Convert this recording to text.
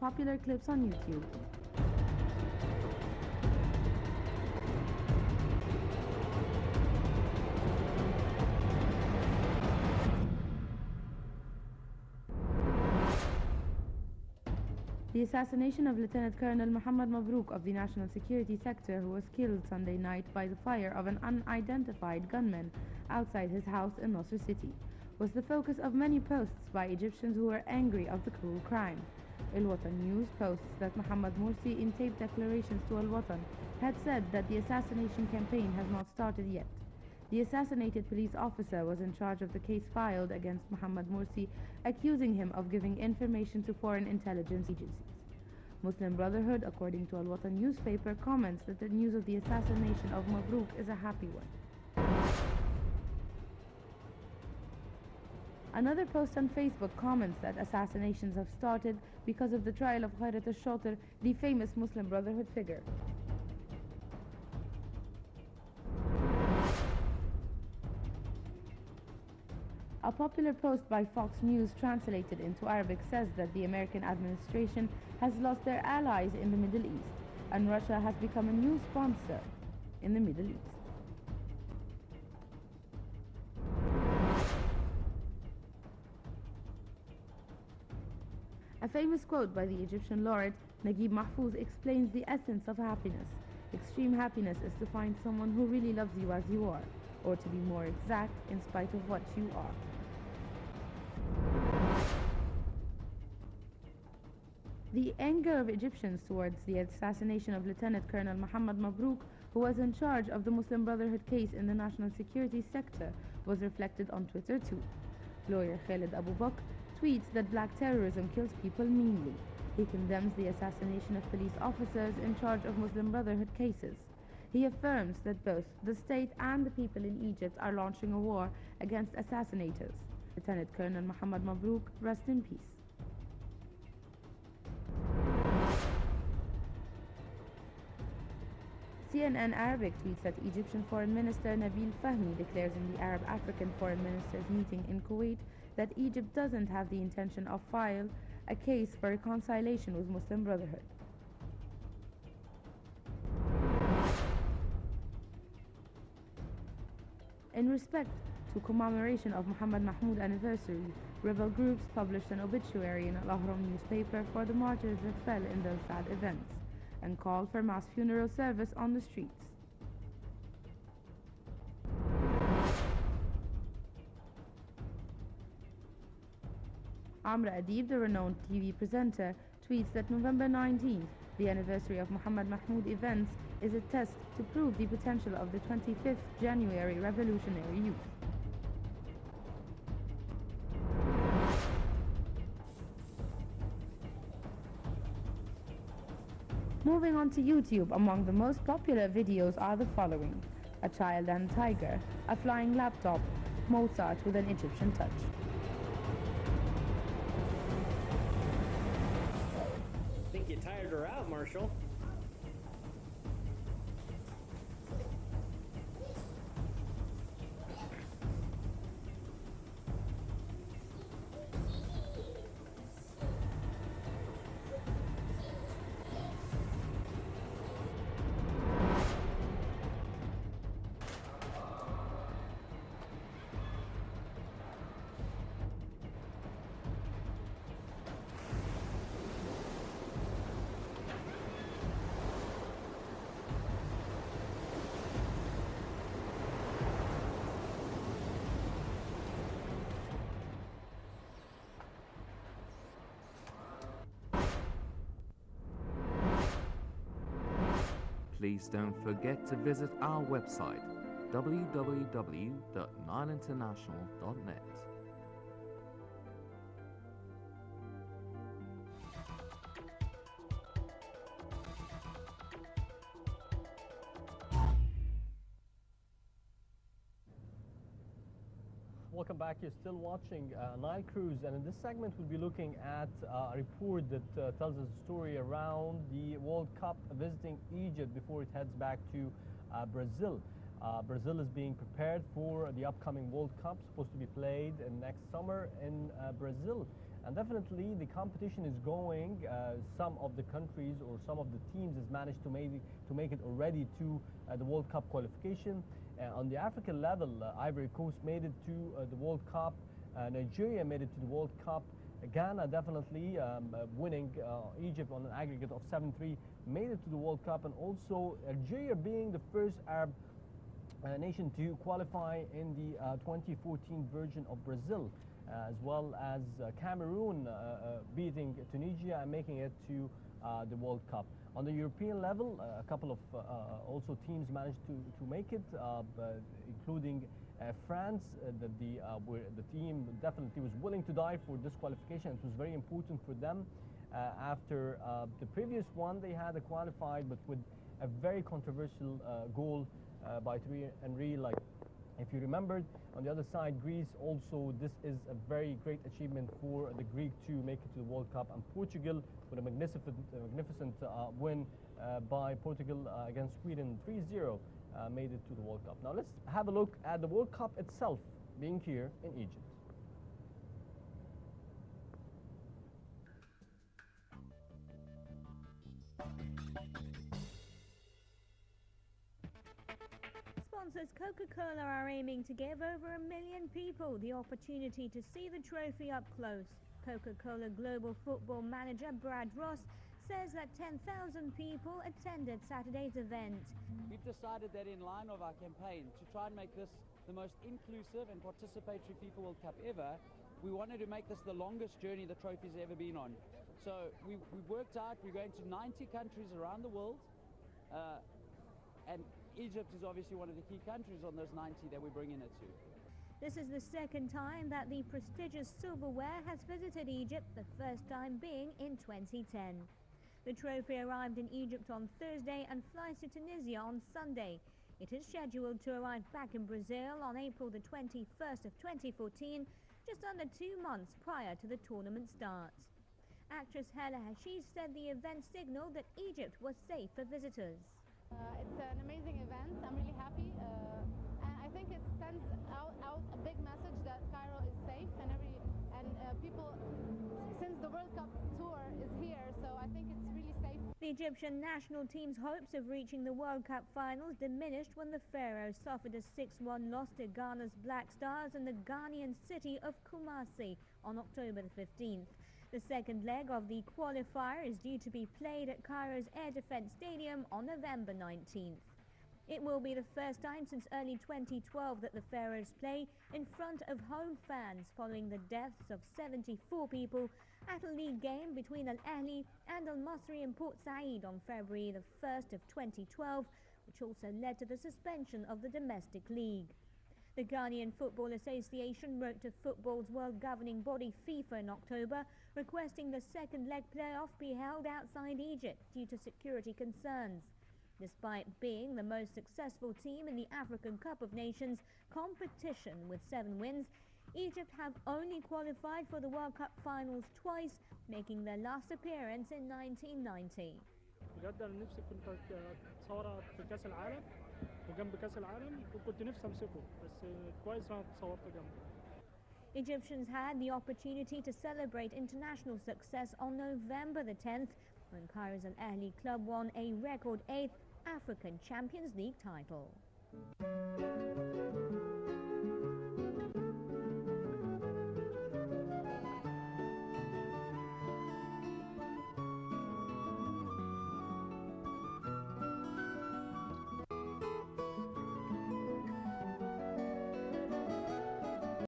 popular clips on YouTube. The assassination of Lieutenant Colonel Mohammed Mabrouk of the National Security Sector, who was killed Sunday night by the fire of an unidentified gunman outside his house in Nasr City, was the focus of many posts by Egyptians who were angry of the cruel crime. Al Watan News posts that Mohammed Morsi, in taped declarations to Al Watan, had said that the assassination campaign has not started yet. The assassinated police officer was in charge of the case filed against Mohammed Morsi, accusing him of giving information to foreign intelligence agencies. Muslim Brotherhood, according to Al Watan newspaper, comments that the news of the assassination of Mabrouk is a happy one. Another post on Facebook comments that assassinations have started because of the trial of Khairat al-Shatir, the famous Muslim Brotherhood figure. A popular post by Fox News translated into Arabic says that the American administration has lost their allies in the Middle East, and Russia has become a new sponsor in the Middle East. A famous quote by the Egyptian laureate Naguib Mahfouz explains the essence of happiness. Extreme happiness is to find someone who really loves you as you are, or to be more exact, in spite of what you are. The anger of Egyptians towards the assassination of Lieutenant Colonel Mohammed Mabrouk, who was in charge of the Muslim Brotherhood case in the national security sector, was reflected on Twitter too. Lawyer Khalid Abu Bakr tweets that black terrorism kills people meanly. He condemns the assassination of police officers in charge of Muslim Brotherhood cases. He affirms that both the state and the people in Egypt are launching a war against assassinators. Lieutenant Colonel Mohammed Mabrouk, rest in peace. CNN Arabic tweets that Egyptian Foreign Minister Nabil Fahmy declares in the Arab-African Foreign Ministers meeting in Kuwait that Egypt doesn't have the intention of file a case for reconciliation with Muslim Brotherhood. In respect to commemoration of Muhammad Mahmud anniversary, rebel groups published an obituary in Al-Ahram newspaper for the martyrs that fell in those sad events, and called for mass funeral service on the streets. Amr Adib, the renowned TV presenter, tweets that November 19th, the anniversary of Muhammad Mahmud events, is a test to prove the potential of the 25th January revolutionary youth. Moving on to YouTube, among the most popular videos are the following: a child and a tiger, a flying laptop, Mozart with an Egyptian touch. I think you tired her out, Marshall. Please don't forget to visit our website www.nileinternational.net. Welcome back. You're still watching Nile Cruise, and in this segment we'll be looking at a report that tells us a story around the World Cup visiting Egypt before it heads back to Brazil. Brazil is being prepared for the upcoming World Cup, supposed to be played next summer in Brazil. And definitely the competition is going. Some of the countries or some of the teams has managed to make it already to the World Cup qualification. On the African level, Ivory Coast made it to the World Cup. Nigeria made it to the World Cup. Ghana definitely winning Egypt on an aggregate of 7-3 made it to the World Cup, and also Algeria being the first Arab nation to qualify in the 2014 version of Brazil, as well as Cameroon beating Tunisia and making it to the World Cup. On the European level, a couple of also teams managed to make it, including France. The team definitely was willing to die for this qualification. It was very important for them. After the previous one, they had qualified, but with a very controversial goal by Thierry Henry. Like, if you remembered, on the other side, Greece also, this is a very great achievement for the Greek to make it to the World Cup. And Portugal, with a magnificent win by Portugal against Sweden 3-0, made it to the World Cup. Now let's have a look at the World Cup itself being here in Egypt. Sponsors Coca-Cola are aiming to give over 1 million people the opportunity to see the trophy up close. Coca-Cola Global Football Manager Brad Ross says that 10,000 people attended Saturday's event. We've decided that in line of our campaign to try and make this the most inclusive and participatory FIFA World Cup ever, we wanted to make this the longest journey the trophy's ever been on. So we've worked out we're going to 90 countries around the world, and Egypt is obviously one of the key countries on those 90 that we're bringing it to. This is the second time that the prestigious silverware has visited Egypt, the first time being in 2010. The trophy arrived in Egypt on Thursday and flies to Tunisia on Sunday. It is scheduled to arrive back in Brazil on April the 21st of 2014, just under 2 months prior to the tournament start. Actress Hala Hashish said the event signaled that Egypt was safe for visitors. It's an amazing event. I'm really happy, and I think it sends out a big message that Cairo is safe, and people, since the World Cup tour is here, so I think it's really safe. The Egyptian national team's hopes of reaching the World Cup finals diminished when the Pharaohs suffered a 6-1 loss to Ghana's Black Stars in the Ghanaian city of Kumasi on October the 15th. The second leg of the qualifier is due to be played at Cairo's Air Defense Stadium on November 19th. It will be the first time since early 2012 that the Pharaohs play in front of home fans following the deaths of 74 people at a league game between Al Ahly and Al Masry in Port Said on February the 1st of 2012, which also led to the suspension of the domestic league. The Ghanaian Football Association wrote to football's world governing body FIFA in October, requesting the second leg playoff be held outside Egypt due to security concerns. Despite being the most successful team in the African Cup of Nations competition with 7 wins, Egypt have only qualified for the World Cup finals twice, making their last appearance in 1990. بجد انا نفسي كنت اتصور في كاس العالم وجنب كاس العالم وكنت نفسي امسكه بس كويس انا اتصورت جنبه. Egyptians had the opportunity to celebrate international success on November the 10th when Cairo's Al Ahly club won a record 8th African Champions League title.